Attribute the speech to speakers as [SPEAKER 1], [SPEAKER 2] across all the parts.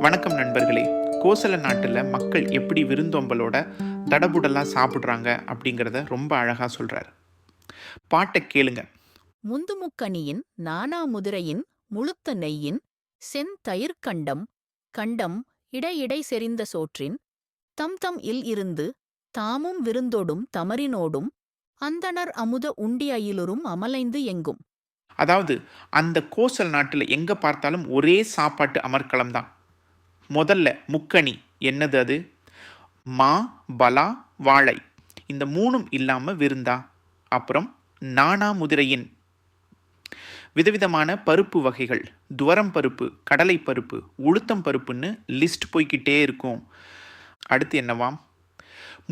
[SPEAKER 1] வணக்கம் நண்பர்களே. கோசல நாட்டில் மக்கள் எப்படி விருந்தோம்பலோட தடபுடலாக சாப்பிட்றாங்க அப்படிங்கிறத ரொம்ப அழகாக சொல்கிறார். பாட்டை கேளுங்க.
[SPEAKER 2] முந்துமுக்கணியின் நானாமுதிரையின் முழுத்த நெய்யின் செந்தயிர்க்கண்டம் கண்டம் இடையிடை செறிந்த சோற்றின் தம்தம் இல் இருந்து தாமும் விருந்தோடும் தமரினோடும் அந்தணர் அமுத உண்டியயிலுறும் அமலைந்து எங்கும்.
[SPEAKER 1] அதாவது அந்த கோசல் நாட்டில் எங்கே பார்த்தாலும் ஒரே சாப்பாட்டு அமர்க்களம் தான். முதல்ல முக்கணி என்னது அது? மா, பலா, வாழை, இந்த மூணும் இல்லாமல் விருந்தா? அப்புறம் நானாமுதிரையின் விதவிதமான பருப்பு வகைகள், துவரம் பருப்பு, கடலை பருப்பு, உளுத்தம் பருப்புன்னு லிஸ்ட் போய்கிட்டே இருக்கும். அடுத்து என்னவாம்?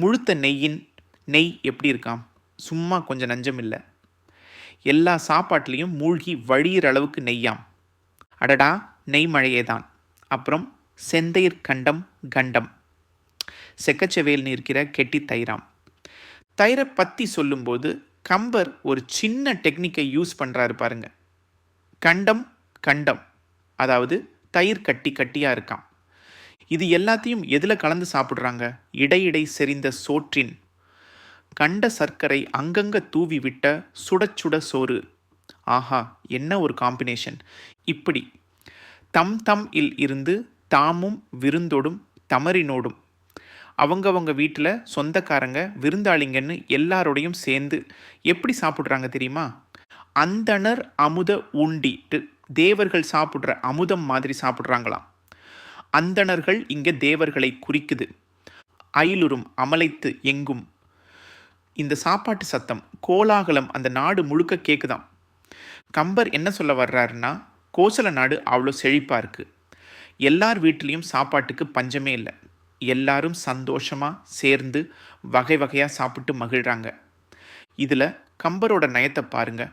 [SPEAKER 1] முழுத்த நெய்யின் நெய் எப்படி இருக்காம்? சும்மா கொஞ்சம் நஞ்சம் இல்லை, எல்லா சாப்பாட்லேயும் மூழ்கி வழியிற அளவுக்கு நெய்யாம். அடடா, நெய் மழையே தான். அப்புறம் செந்தையர் கண்டம் கண்டம், செக்கச்செவேல்னு இருக்கிற கெட்டி தயிராம். தயிரை பற்றி சொல்லும்போது கம்பர் ஒரு சின்ன டெக்னிக்கை யூஸ் பண்ணுறாரு பாருங்க. கண்டம் கண்டம், அதாவது தயிர் கட்டி கட்டியாக இருக்காம். இது எல்லாத்தையும் எதில் கலந்து சாப்பிட்றாங்க? இடையிடை செறிந்த சோற்றின் கண்ட சர்க்கரை அங்கங்க தூவி விட்ட சுட சுட சோறு. ஆஹா, என்ன ஒரு காம்பினேஷன்! இப்படி தம் தம் இல் இருந்து தாமும் விருந்தோடும் தமரினோடும், அவங்கவங்க வீட்டில் சொந்தக்காரங்க விருந்தாளிங்கன்னு எல்லாரோடையும் சேர்ந்து எப்படி சாப்பிட்றாங்க தெரியுமா? அந்தணர் அமுத உண்டிட்டு, தேவர்கள் சாப்பிட்ற அமுதம் மாதிரி சாப்பிட்றாங்களாம். அந்தணர்கள் இங்கே தேவர்களை குறிக்குது. அயிலுறும் அமலைத்து எங்கும், இந்த சாப்பாட்டு சத்தம் கோலாகலம் அந்த நாடு முழுக்க கேட்குதாம். கம்பர் என்ன சொல்ல வர்றாருன்னா, கோசல நாடு அவ்வளோ செழிப்பாக இருக்குது, எல்லார் வீட்லேயும் சாப்பாட்டுக்கு பஞ்சமே இல்லை, எல்லாரும் சந்தோஷமாக சேர்ந்து வகை வகையாக சாப்பிட்டு மகிழ்கிறாங்க. இதில் கம்பரோட நயத்தை பாருங்க.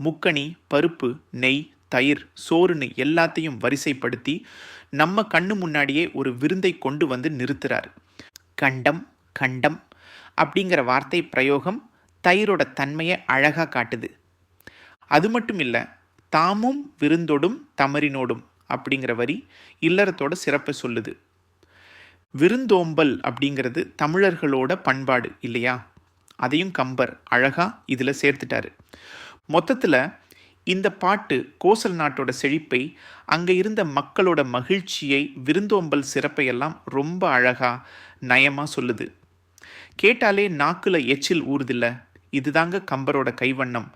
[SPEAKER 1] முக்கணி, பருப்பு, நெய், தயிர், சோறுன்னு எல்லாத்தையும் வரிசைப்படுத்தி நம்ம கண்ணு முன்னாடியே ஒரு விருந்தை கொண்டு வந்து நிறுத்துறாரு. கண்டம் கண்டம் அப்படிங்கிற வார்த்தை பிரயோகம் தயிரோட தன்மையை அழகாக காட்டுது. அது மட்டும் இல்லை, தாமும் விருந்தோடும் தமரினோடும் அப்படிங்கிற வரி இல்லறத்தோட சிறப்பை சொல்லுது. விருந்தோம்பல் அப்படிங்கிறது தமிழர்களோட பண்பாடு இல்லையா? அதையும் கம்பர் அழகாக இதில் சேர்த்துட்டாரு. மொத்தத்தில் இந்த பாட்டு கோசல் நாட்டோட செழிப்பை, அங்கே இருந்த மக்களோட மகிழ்ச்சியை, விருந்தோம்பல் சிறப்பையெல்லாம் ரொம்ப அழகாக நயமாக சொல்லுது. கேட்டாலே நாக்கில் எச்சில் ஊறுதில்ல. இதுதாங்க கம்பரோட கைவண்ணம்.